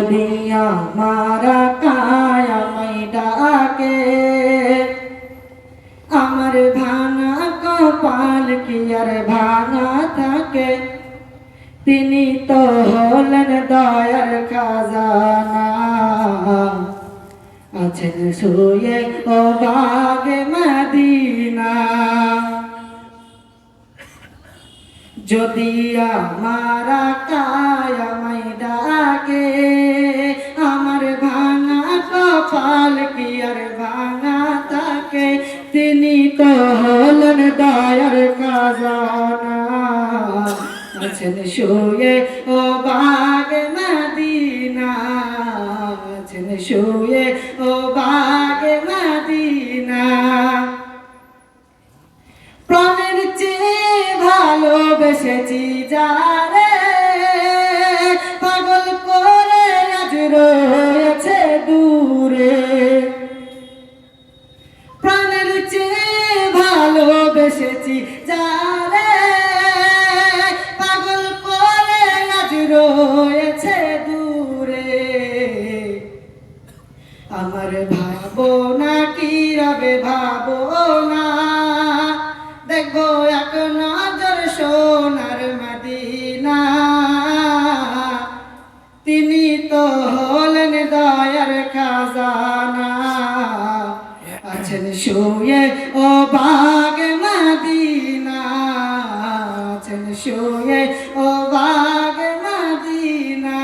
যদি আমার কায়ামাই ডাকে আমার ভাঙা কপাল কি আর ভাঙা থাকে তিনি তো হলেন দয়ার খাজানা আছেন শুয়ে ও বাগে মদিনা যদি আমার কায়ামাই ডাকে আমার ভাঙা কপাল কি আর ভাঙা থাকে তিনি তো হলেন দয়ার খাজানা আছেন শুয়ে ও বাগে মদিনা আছেন শুয়ে ও বাগে মদিনা প্রাণের চেয়ে ভালোবেসেছি যারে পাগল করে আজ রয়েছে দূরে প্রাণের চেয়ে ভালোবেসেছি যারে পাগল করে আজ রয়েছে দূরে আমার ভাবনা কি রবে ভাবনা দেখবো এক নজর সোনার মদিনা তিনি তো হলেন দয়ার খাজানা আছেন শুয়ে ও বাগে মদিনা আছেন শুয়ে ও বাগে মদিনা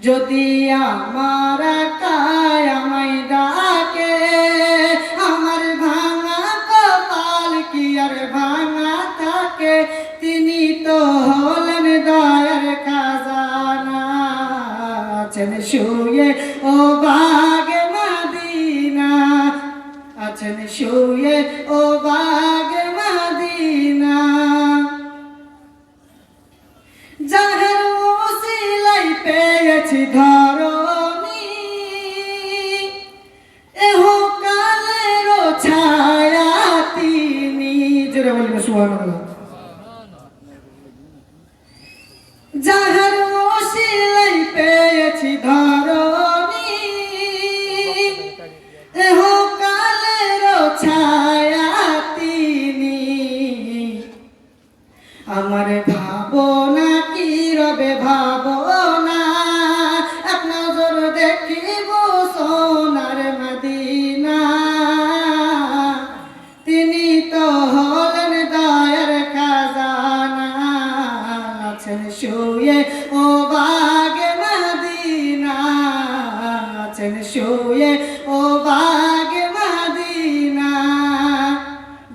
যদি আমার কায়ামাই ডাকে আমার ভাঙা কপাল কি আর ভাঙা থাকে তিনি তো হলেন দয়ার খাজানা আছেন শুয়ে ও বাগে মদিনা আছেন শুয়ে ও বাগে মদিনা যাহের ওসিলাই পেয়েছি ধরণী এহ কালের ছায়া তিনি জোরে বলবেন সুবহানাল্লাহ যাহের ওসিলাই পেয়েছি ধরণী এহ কালের ছায়া তিনি আমার ভাবনা কি রবে ভাবনা এক নজর দেখিব সোনার মদিনা তিনি তো হলেন দয়ার খাজানা আছেন শুয়ে ও বাগে মদিনা আছেন শুয়ে ও বাগে মদিনা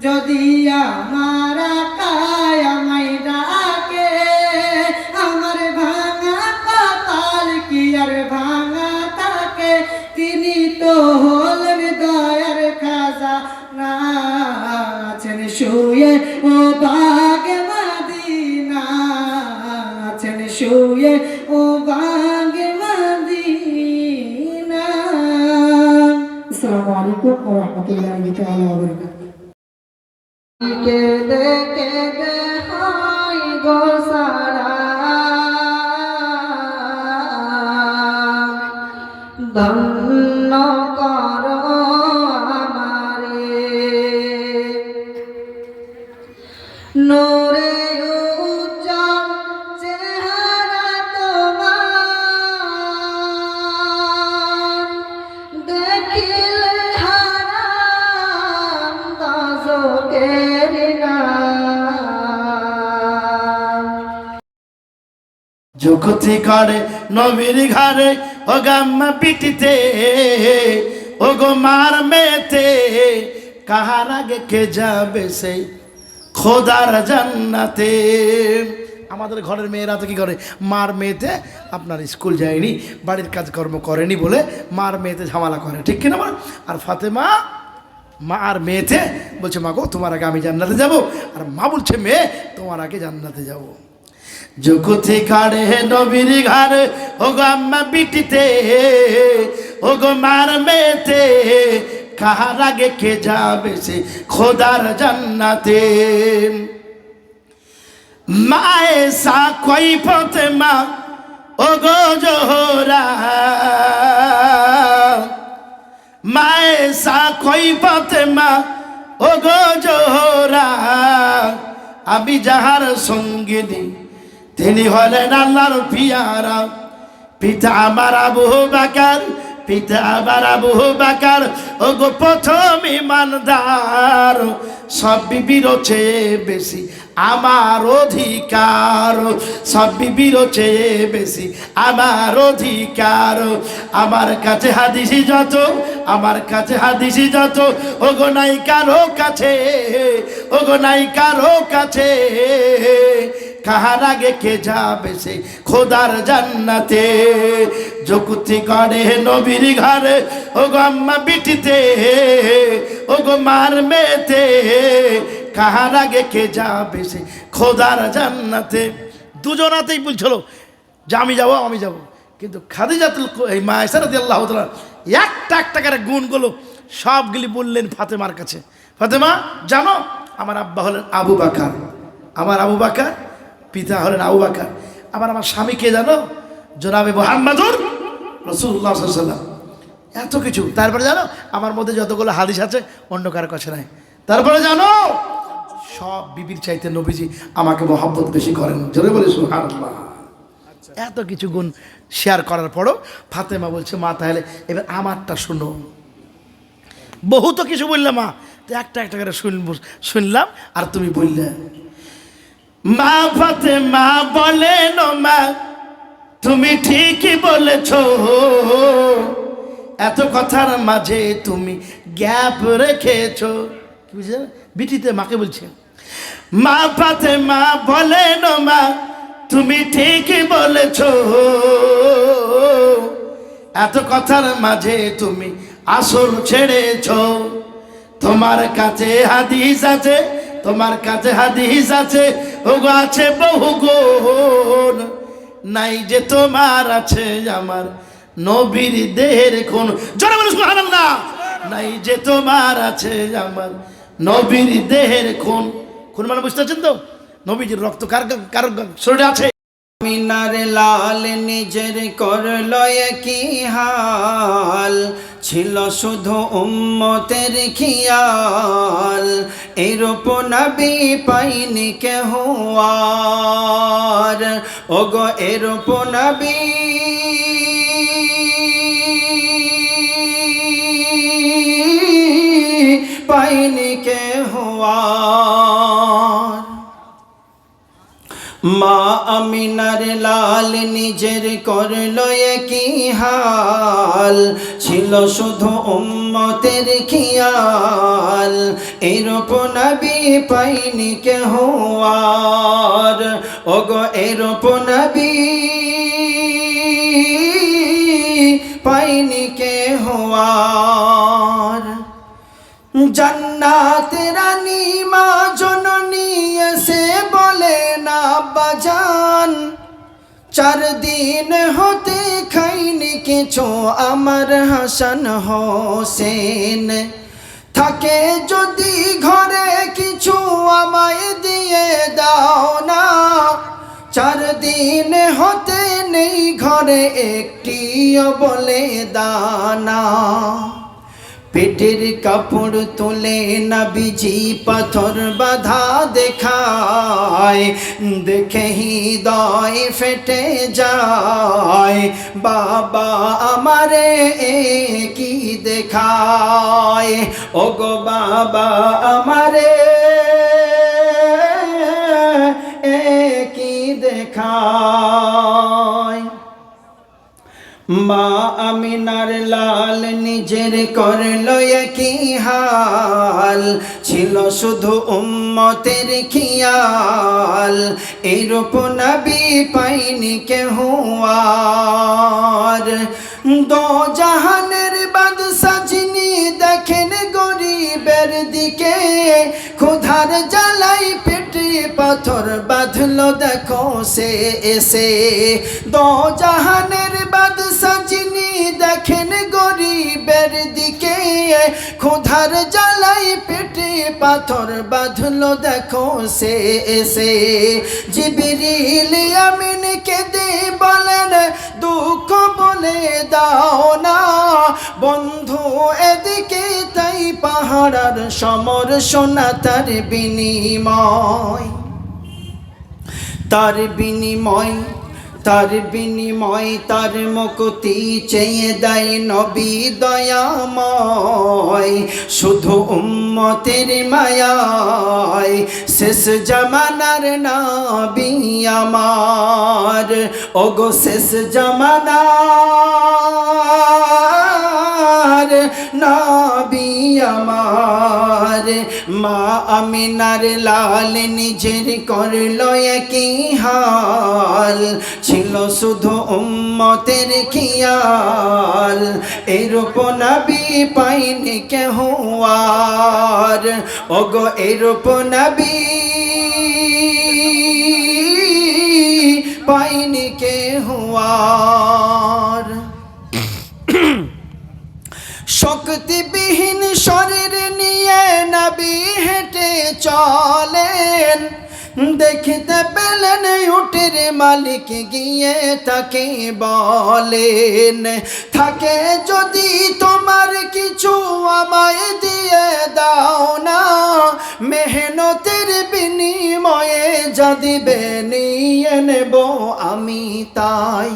যদি আমার কায়ামাই ডাকে আমার ভাঙা কপাল কি আর ভাঙা থাকে তিনি তো হলেন দয়ার খাজানা আছেন শুয়ে ও বাগে মদিনা আছেন শুয়ে ও বাগে মদিনা আসসালামু আলাইকুম ওয়া রাহমাতুল্লাহি তাআলা ওয়া বারাকাতুহু কেদে কেদে হয় গো সারা ধন্য কর আমারে নূরে উজ্জ্বল চেহারা তোমার দেখিলে হারাম দজকের জগতে করে নবীর ঘরে ও গাম্মা পিটিতে ও গো মার মেতে কাহার আগে কে যাবে সেই খোদার জান্নাতে আমাদের ঘরের মেয়েরা তো কি করে মার মেয়েতে আপনার স্কুল যায়নি বাড়ির কাজকর্ম করেনি বলে মার মেয়েতে ঝামেলা করে ঠিক কিনা বল আর ফাতেমা মা আর মেয়েতে বলছে মা গো তোমার আগে আমি জান্নাতে যাব আর মা বলছে মেয়ে তোমার আগে জান্নাতে যাব জগতে ঘরে নবীর ঘরে ও গো আম্মা বিটিতে ও গো মার মেয়েতে কাহার আগে কে যাবে সে খোদার জান্নাতে মায়ে সা কই ফাতেমা ও গো জোহরা মায়ে সা কই ফাতেমা ও গো জোহরা আমি যাহার সঙ্গিনী তিনি হলেন আল্লাহর পিয়ারা পিতা আমার আবু বকর পিতা আমার আবু বকর ও গো প্রথম ইমানদার সব বিবির চেয়ে বেশি আমার অধিকার সব বিবির চেয়ে বেশি আমার অধিকার আমার কাছে হাদিসি যত আমার কাছে হাদিসি যত ও গো নাই কারো কাছে ও গো নাই কারো কাছে কাহার আগে কে যাবে সে খোদার জান্নাতে যকুতি করে নবীর ঘরে ও গো আম্মা বিটিতে ও গো মার মেতে কাহার আগে কে যাবে সে খোদার জান্নাতে দুজনাতেই বলছিল যে আমি যাব কিন্তু খাদিজাতুল এই মা আয়েশা রাদিয়াল্লাহু তাআলা একটা করে গুণগুলো সবগুলি বললেন ফাতেমার কাছে ফাতেমা জানো আমার আব্বা হলেন আবু বকর আমার আবু বকর পিতা হলেন আবু বকর আমার স্বামীকে জানো জনাবে মুহাম্মদুর রাসূলুল্লাহ সাল্লাল্লাহু আলাইহি ওয়াসাল্লাম এত কিছু তারপরে জানো আমার মধ্যে যতগুলো হাদিস আছে অন্য কারো কাছে নাই তারপরে জানো সব বিবির চাইতে নবীজি আমাকে মহব্বত বেশি করেন জোরে বলে সুবহানাল্লাহ এত কিছু গুণ শেয়ার করার পরও ফাতেমা বলছে মা তাহলে এবার আমারটা শুনো বহু তো কিছু বললাম মা তো একটা করে শুনলাম আর তুমি বললে মা ফাতেমা বলেন মা তুমি ঠিকই বলেছ এত কথার মাঝে তুমি গ্যাপ রেখেছ কি বুঝলেন বিটিতে মাকে বলছে মা ফাতেমা বলেন মা তুমি ঠিকই বলেছ এত কথার মাঝে তুমি আসল ছেড়েছ তোমার কাছে হাদিস আছে তোমার কাছে হাদিস আছে ওগো আছে বহু গুণ নাই যে তোমার আছে আমার নবীর দেহের খুন জোরে বলো সুবহানাল্লাহ নাই যে তোমার আছে আমার নবীর দেহের খুন খুন মানে বুঝতে পারছেন তো নবীজির রক্ত কার কার শরীরে আছে আমিনার লাল নিজের করলো কি হাল ছিল শুধু উম্মতের খিয়াল এরূপ নবী পাইনি কেহ আর ওগো এরূপ নবী পাইনি কেহ আর মা আমিনার লাল নিজের করলো কি হাল ছিল শুধু উম্মতের খিয়াল এরূপ নবী পাইনি কেহ আর ওগো এরূপ নবী পাইনি কেহ আর জান্নাত রানী মা জননী এসে বলে না বাজান 4 দিন হতে খাইনি কিছু আমার হাসান হোসেন থাকে যদি ঘরে কিছু আমায় দিয়ে দাও না 4 দিন হতে নেই ঘরে একটিও বলে দানা পেটের কাপড় তুলে নবীজি পাথর বাঁধা দেখায় দেখে হৃদয় ফেটে যায় বাবা আমারে কি দেখায় ওগো বাবা আমারে কি দেখায় মা আমিনার লাল নিজের করলো কি হাল ছিল শুধু উম্মতের খিয়াল এরূপ নবী পাইনি কেহ আর দো জাহানের বাদশা যিনি দেখেন গরিবের দিকে ক্ষুধার জ্বালাই পেটে পাথর বাঁধলো দেখো সে এসে দো জাহানের বাদশা যিনি দেখেন গরিবের দিকে ক্ষুধার জ্বালাই পেটে পাথর বাঁধলো দেখো সে এসে। জিবরিল আমিন কেঁদে বলেন দুঃখ বলে দাও না বন্ধু এদিকে, তাই পাহাড়ার সমর সোনা তার বিনিময়, তার বিনিময়, তার বিনিময়, তার মুক্তি চেয়ে দেয় নবী দয়াময়। শুধু উম্মতের মায়ায় শেষ জামানার নবী আমার, ওগো শেষ জামানার নবী আমার। মা আমিনার লাল নিজের করলো একই হাল, ছিল শুধু উম্মতের খিয়াল। এরূপ নবী পাইনি কেহ আর, ওগো এরূপ নবী পাইনি কেহ আর। শক্তিবিহীন শরীর নিয়ে নবী হেঁটে চলেন, দেখতে পেলেন উটের মালিক গিয়ে তাকে বলেন থাকে যদি তোমার কিছু আমায় দিয়ে দাও না, মেহনতের বিনিময়ে যা দিবে নিয়ে নেব আমি তাই।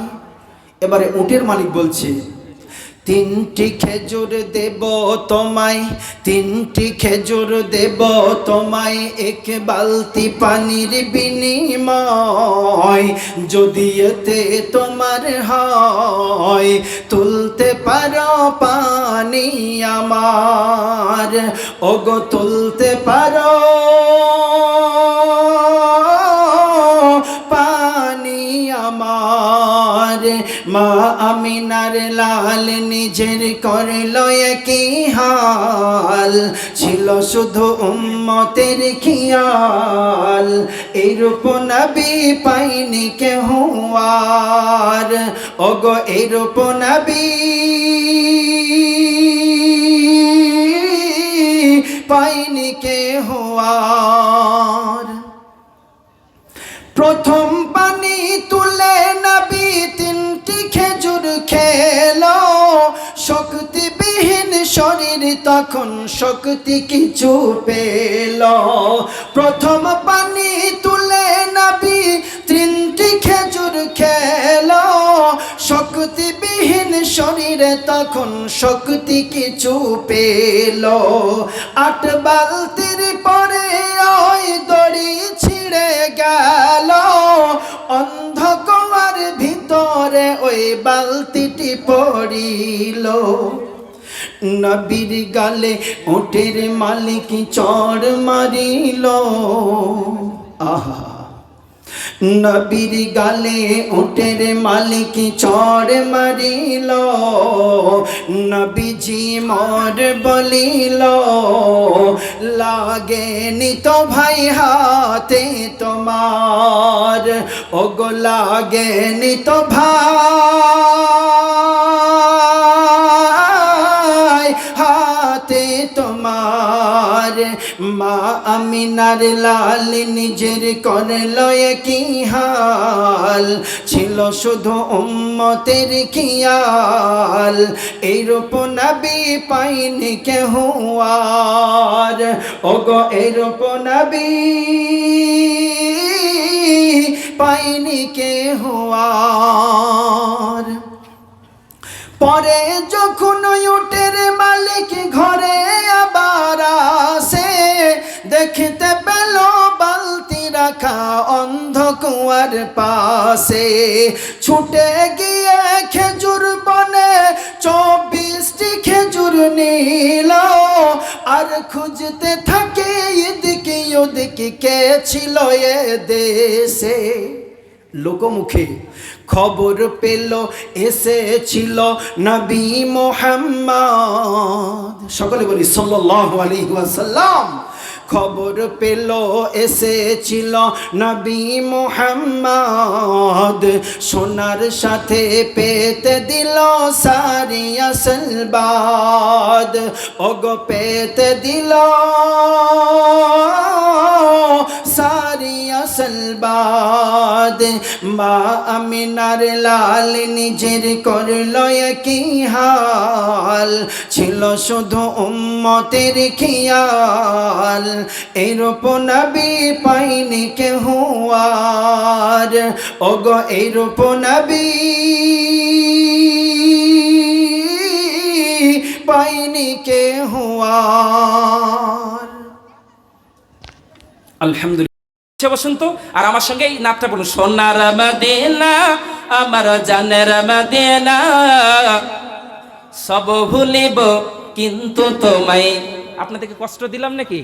এবারে উটের মালিক বলছে তিনটি খেজুর দেব তোমায়, তিনটি খেজুর দেব তোমায় এক বালতি পানির বিনিময়। যদি এতে তোমার হয় তুলতে পারো পানি আমার, ওগো তুলতে পারো পানি আমার। মা আমিনার লাল নিজের করলো একই হাল, ছিল শুধু উম্মতের খিয়াল। এইরূপ নবী পাইনি কেহ আর, ওগো এইরূপ নবী পাইনি কেহ আর। প্রথম পানি তুলে নবী তিনটি খেজুর খেলো, শক্তিবিহীন শরীর তখন শক্তি কিছু পেল। প্রথম পানি তুলে নবী তিনটি খেজুর খেলো, শক্তিবিহীন শরীরে তখন শক্তি কিছু পেল। 8 বালতির পরে ওই দড়ি ছিঁড়ে গেল, অন্ধকার ভিতরে ওই বালতিটি পড়িল। নবীর গালে উটের মালিক চড় মারিল, আহা নবীর গালে উটের মালিক চড় মারিল। নবীজি মোর বলিল লাগেনি তো ভাই হাতে তোমার, ওগো লাগেনি তো ভাই হাতে তোমার। মা আমিনার লাল নিজের করলো একই হাল, ছিল শুধু উম্মতের খিয়াল। এইরূপ নবী পাইনি কেহ আর, ওগো এইরূপ নবী পাইনি কেহ আর। পরে যখন উটের মালিক ঘরে আবার আসে, দেখতে পেল বালতি রাখা অন্ধকুয়ার পাশে। ছুটে গিয়ে খেজুর বনে 24টি খেজুর নিল, আর খুঁজতে থাকে এদিকে ওদিকে কে ছিল এ দেশে। লোকমুখে খবর পেল এসেছিল নবী মুহাম্মদ, সকলে বলি সাল্লাল্লাহু আলাইহি ওয়াসাল্লাম। খবর পেল এসেছিল নবী মুহাম্মদ, সোনার সাথে পেতে দিল সারিয়া সলবাদ, ওগো পেতে দিল সারিয়া সলবাদ। মা আমিনার লাল নিজের করল কি হাল, ছিল শুধু উম্মতের খিয়াল, এরূপ নবী পাইনি কেহ আর, ওগো এরূপ নবী পাইনি কেহ আর। আলহামদুলিল্লাহ, বসুন তো, আর আমার সঙ্গে এই নাচটা বলুন। সোনার মদিনা আমার জানের মদিনা, সব ভুলিব কিন্তু তোমায়। আপনাদেরকে কষ্ট দিলাম নাকি?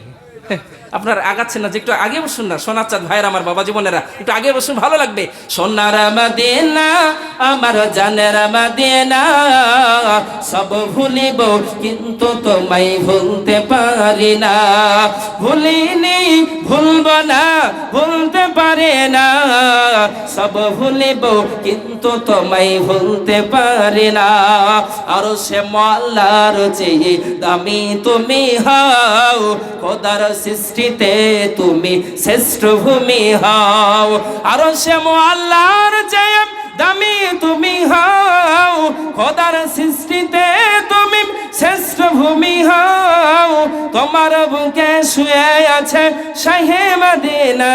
আপনার আগাচ্ছেন না, যে একটু আগে বসুন না। সোনার চাঁদ ভাইয়ের, আমার বাবা জীবনেরা, একটু আগে বসুন, ভালো লাগবে। সোনার মদিনা আমার জানের মদিনা, সব ভুলিব কিন্তু তোমায় ভুলতে পারি না। ভুলিনি, ভুলব না, ভুলতে পারি না, সব ভুলিব কিন্তু তোমায় ভুলতে পারি না। আর সে মল্লার চেয়ে দামি তুমি হও, খোদার সৃষ্টিতে তুমি শ্রেষ্ঠ ভূমি হও। আর সে আল্লাহর চেয়ে দামি তুমি হও, খোদার সৃষ্টিতে তুমি শ্রেষ্ঠ ভূমি হও। তোমার বুকে শুয়ে আছে শাহে মদিনা,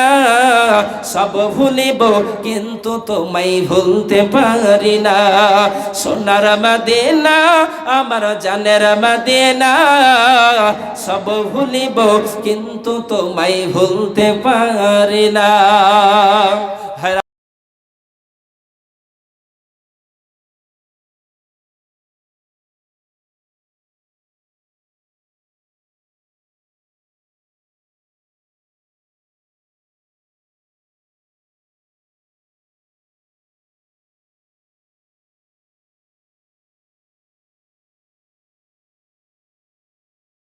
সব ভুলিব কিন্তু তোমায় ভুলতে পারি না। সোনার মদিনা আমার জানের মদিনা, সব ভুলিব কিন্তু তোমায় ভুলতে পারি না।